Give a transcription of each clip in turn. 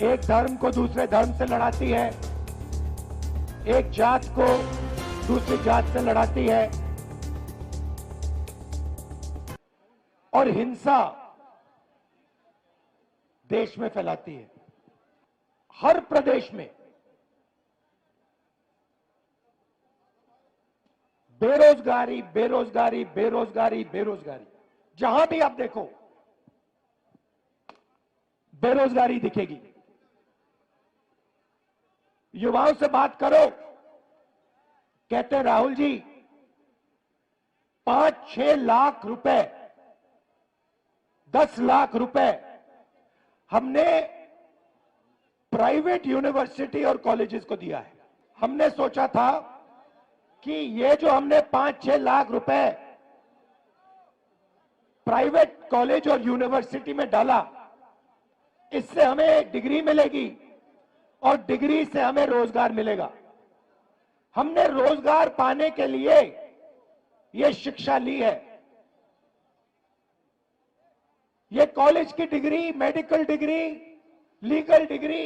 एक धर्म को दूसरे धर्म से लड़ाती है, एक जात को दूसरी जात से लड़ाती है और हिंसा देश में फैलाती है। हर प्रदेश में बेरोजगारी बेरोजगारी बेरोजगारी बेरोजगारी, जहां भी आप देखो बेरोजगारी दिखेगी। युवाओं से बात करो, कहते हैं राहुल जी 5-6 लाख रुपए, 10 लाख रुपए हमने प्राइवेट यूनिवर्सिटी और कॉलेजेस को दिया है। हमने सोचा था कि ये जो हमने 5-6 लाख रुपए प्राइवेट कॉलेज और यूनिवर्सिटी में डाला, इससे हमें डिग्री मिलेगी और डिग्री से हमें रोजगार मिलेगा। हमने रोजगार पाने के लिए ये शिक्षा ली है। ये कॉलेज की degree, medical degree, legal degree,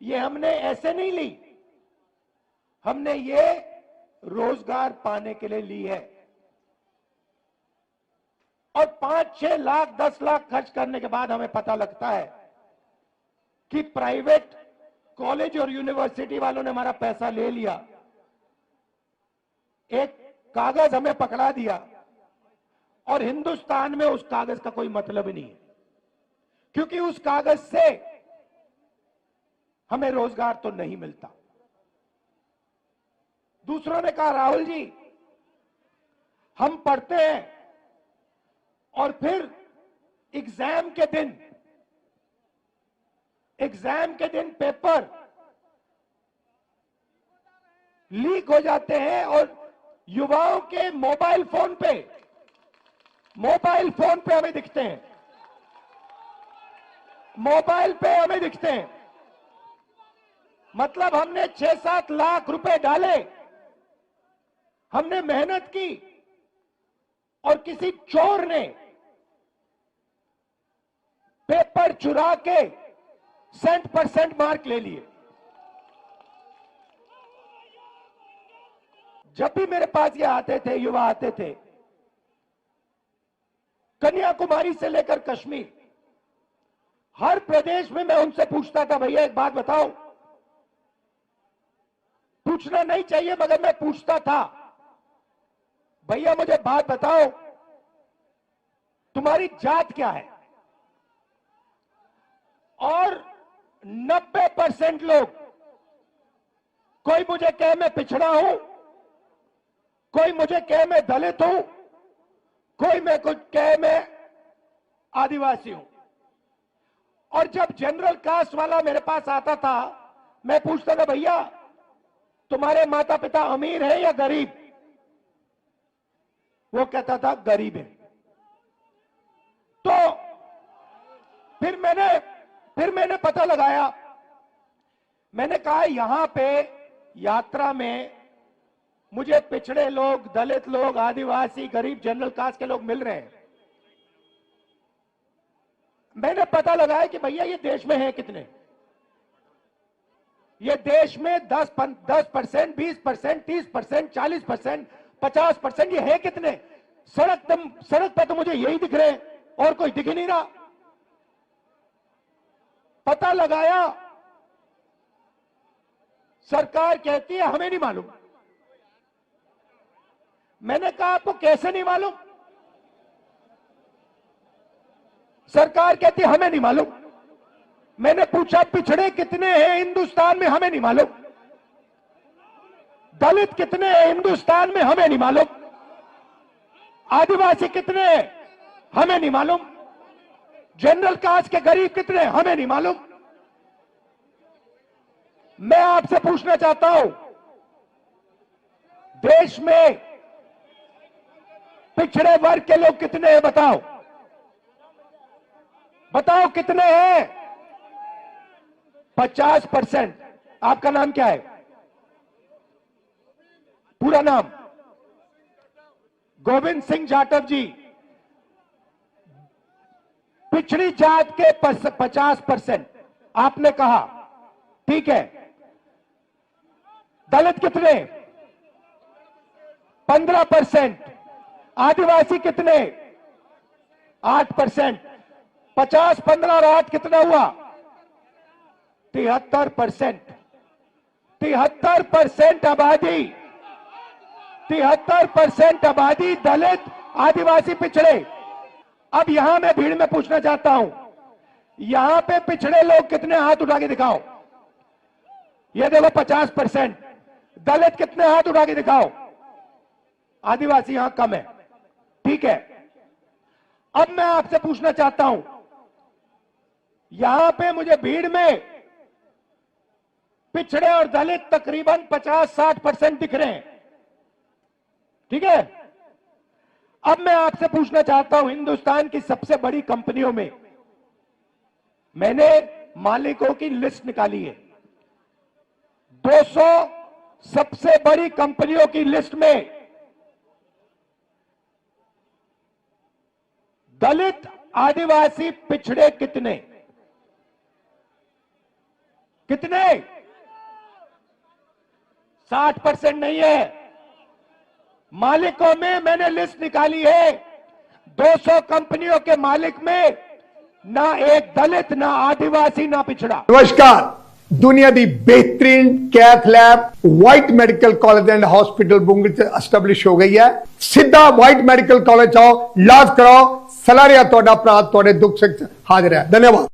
ये हमने ऐसे नहीं ली, हमने ये रोजगार पाने के लिए ली है। और 5-6 लाख 10 लाख खर्च करने के बाद हमें पता लगता है कि प्राइवेट कॉलेज और यूनिवर्सिटी वालों ने हमारा पैसा ले लिया, एक कागज हमें पकड़ा दिया और हिंदुस्तान में उस कागज का कोई मतलब ही नहीं है, क्योंकि उस कागज से हमें रोजगार तो नहीं मिलता। दूसरों ने कहा राहुल जी हम पढ़ते हैं और फिर एग्जाम के दिन पेपर लीक हो जाते हैं और युवाओं के मोबाइल फोन पे हमें दिखते हैं, मोबाइल पे हमें दिखते हैं। मतलब हमने 6-7 लाख रुपए डाले, हमने मेहनत की और किसी चोर ने पेपर चुरा के 100% मार्क ले लिए। जब भी मेरे पास ये आते थे, युवा आते थे, कन्याकुमारी से लेकर कश्मीर, हर प्रदेश में मैं उनसे पूछता था भैया एक बात बताओ, पूछना नहीं चाहिए मगर मैं पूछता था, भैया मुझे बात बताओ तुम्हारी जात क्या है? और 90% लोग, कोई मुझे कहे मैं पिछड़ा हूं, कोई मुझे कहे मैं दलित हूं, कोई मैं कुछ कहे मैं आदिवासी हूं। और जब जनरल कास्ट वाला मेरे पास आता था, मैं पूछता था भैया तुम्हारे माता पिता अमीर है या गरीब? वो कहता था गरीब है। तो फिर मैंने पता लगाया, मैंने कहा यहां पे यात्रा में मुझे पिछड़े लोग, दलित लोग, आदिवासी, गरीब, जनरल कास्ट के लोग मिल रहे हैं। मैंने पता लगाया कि भैया ये देश में है कितने? ये देश में 10%, 20%, 30%, 40%, 50%, ये है कितने? सड़क पे तो मुझे यही दिख रहे हैं और कोई दिख ही नहीं रहा। पता लगाया, सरकार कहती है हमें नहीं मालूम। मैंने कहा आपको कैसे नहीं मालूम? सरकार कहती है हमें नहीं मालूम। मैंने पूछा पिछड़े कितने हैं हिंदुस्तान में? हमें नहीं मालूम। दलित कितने हैं हिंदुस्तान में? हमें नहीं मालूम। आदिवासी कितने हैं? हमें नहीं मालूम। जनरल कास्ट के गरीब कितने हैं? हमें नहीं मालूम। मैं आपसे पूछना चाहता हूं, देश में पिछड़े वर्ग के लोग कितने हैं? बताओ कितने हैं? 50%। आपका नाम क्या है? पूरा नाम? गोविंद सिंह जाटव जी। पिछड़ी जात के 50%, आपने कहा, ठीक है। दलित कितने? 15%। आदिवासी कितने? 8%। 50, 15 और 8 कितना हुआ? 73%। 73% आबादी, 73% आबादी दलित, आदिवासी, पिछड़े। अब यहां मैं भीड़ में पूछना चाहता हूं, यहां पे पिछड़े लोग कितने? हाथ उठा के दिखाओ। ये देखो 50%। दलित कितने? हाथ उठा के दिखाओ। आदिवासी यहां कम है, ठीक है। अब मैं आपसे पूछना चाहता हूं, यहां पे मुझे भीड़ में पिछड़े और दलित तकरीबन 50-60% दिख रहे हैं, ठीक है। अब मैं आपसे पूछना चाहता हूं, हिंदुस्तान की सबसे बड़ी कंपनियों में मैंने मालिकों की लिस्ट निकाली है। 200 सबसे बड़ी कंपनियों की लिस्ट में दलित, आदिवासी, पिछड़े कितने? कितने? 60% नहीं है। मालिकों में मैंने लिस्ट निकाली है, 200 कंपनियों के मालिक में ना एक दलित, ना आदिवासी, ना पिछड़ा। नमस्कार। दुनिया दी बेहतरीन cath lab White medical college and hospital बुंग एस्टैब्लिश हो गई है। सीधा व्हाइट मेडिकल कॉलेज आओ, इलाज कराओ। सलारिया तोड़ा भरा तोड़े दुख सुख हाजिर है। धन्यवाद।